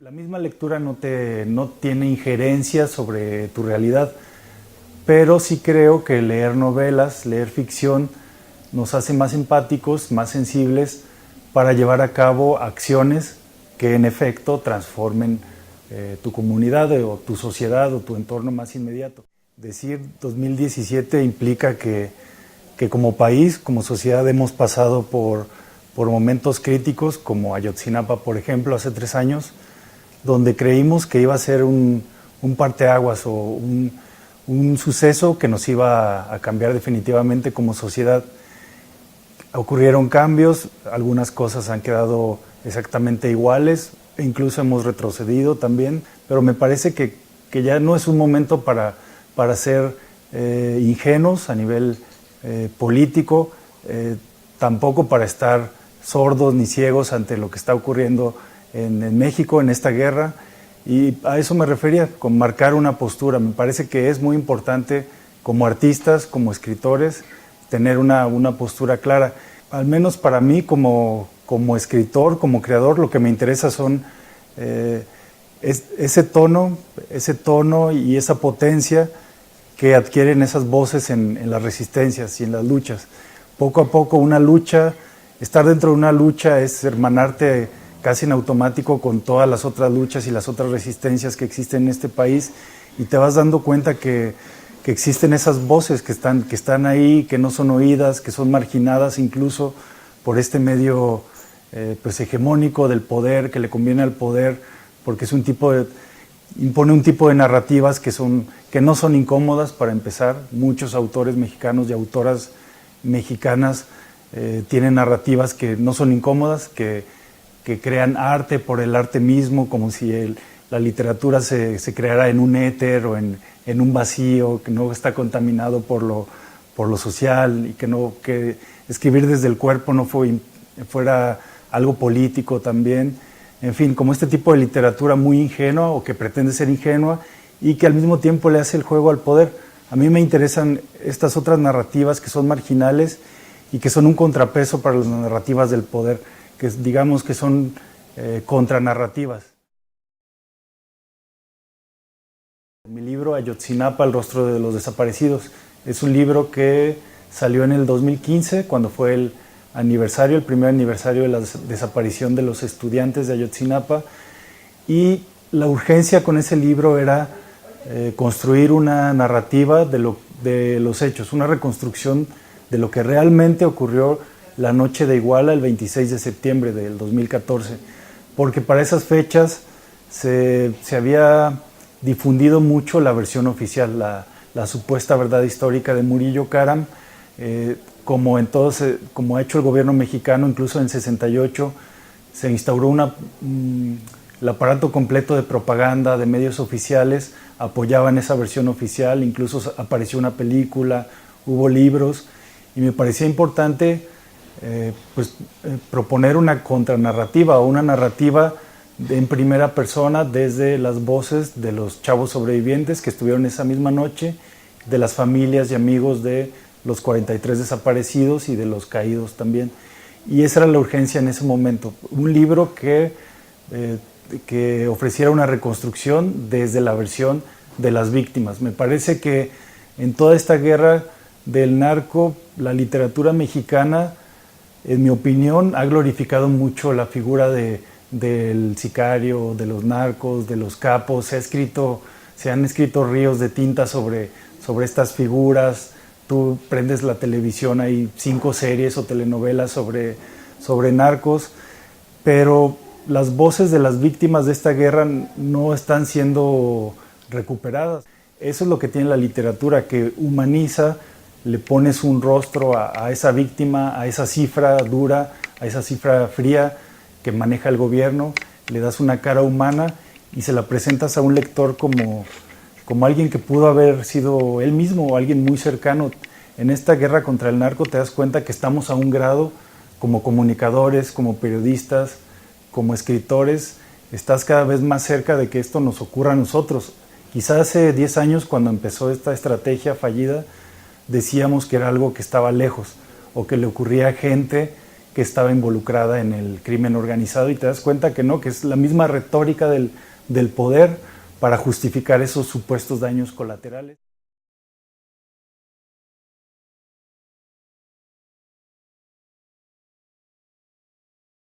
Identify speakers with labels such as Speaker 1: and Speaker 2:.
Speaker 1: La misma lectura no tiene injerencia sobre tu realidad, pero sí creo que leer novelas, leer ficción, nos hace más empáticos, más sensibles para llevar a cabo acciones que en efecto transformen tu comunidad o tu sociedad o tu entorno más inmediato. Decir 2017 implica que como país, como sociedad hemos pasado por momentos críticos como Ayotzinapa, por ejemplo, hace 3 años, donde creímos que iba a ser un parteaguas o un suceso que nos iba a cambiar definitivamente como sociedad. Ocurrieron cambios, algunas cosas han quedado exactamente iguales, e incluso hemos retrocedido también, pero me parece que ya no es un momento para ser ingenuos a nivel político, tampoco para estar sordos ni ciegos ante lo que está ocurriendo en México, en esta guerra, y a eso me refería, con marcar una postura. Me parece que es muy importante como artistas, como escritores, tener una postura clara. Al menos para mí como escritor, como creador, lo que me interesa son ese tono y esa potencia que adquieren esas voces en las resistencias y en las luchas. Poco a poco una lucha, estar dentro de una lucha es hermanarte casi en automático con todas las otras luchas y las otras resistencias que existen en este país, y te vas dando cuenta que existen esas voces que están ahí, que no son oídas, que son marginadas incluso por este medio pues hegemónico del poder, que le conviene al poder, porque es impone un tipo de narrativas que no son incómodas. Para empezar, muchos autores mexicanos y autoras mexicanas tienen narrativas que no son incómodas, que crean arte por el arte mismo, como si la literatura se creara en un éter o en un vacío, que no está contaminado por lo social, y que escribir desde el cuerpo no fuera algo político también. En fin, como este tipo de literatura muy ingenua o que pretende ser ingenua y que al mismo tiempo le hace el juego al poder. A mí me interesan estas otras narrativas que son marginales y que son un contrapeso para las narrativas del poder, que digamos que son contranarrativas. Mi libro Ayotzinapa, el rostro de los desaparecidos, es un libro que salió en el 2015, cuando fue el primer aniversario de la desaparición de los estudiantes de Ayotzinapa, y la urgencia con ese libro era construir una narrativa de los hechos, una reconstrucción de lo que realmente ocurrió la noche de Iguala, el 26 de septiembre del 2014, porque para esas fechas se había difundido mucho la versión oficial, la supuesta verdad histórica de Murillo Karam, como ha hecho el gobierno mexicano. Incluso en 68 se instauró el aparato completo de propaganda, de medios oficiales, apoyaban esa versión oficial, incluso apareció una película, hubo libros, y me parecía importante proponer una contranarrativa o una narrativa en primera persona desde las voces de los chavos sobrevivientes que estuvieron esa misma noche, de las familias y amigos de los 43 desaparecidos y de los caídos también. Y esa era la urgencia en ese momento, un libro que ofreciera una reconstrucción desde la versión de las víctimas. Me parece que en toda esta guerra del narco, la literatura mexicana, en mi opinión, ha glorificado mucho la figura del sicario, de los narcos, de los capos. Se han escrito ríos de tinta sobre estas figuras. Tú prendes la televisión, hay 5 series o telenovelas sobre narcos, pero las voces de las víctimas de esta guerra no están siendo recuperadas. Eso es lo que tiene la literatura, que humaniza, le pones un rostro a esa víctima, a esa cifra dura, a esa cifra fría que maneja el gobierno, le das una cara humana y se la presentas a un lector como alguien que pudo haber sido él mismo o alguien muy cercano. En esta guerra contra el narco te das cuenta que estamos a un grado, como comunicadores, como periodistas, como escritores, estás cada vez más cerca de que esto nos ocurra a nosotros. Quizás hace 10 años, cuando empezó esta estrategia fallida, decíamos que era algo que estaba lejos o que le ocurría a gente que estaba involucrada en el crimen organizado, y te das cuenta que no, que es la misma retórica del poder para justificar esos supuestos daños colaterales.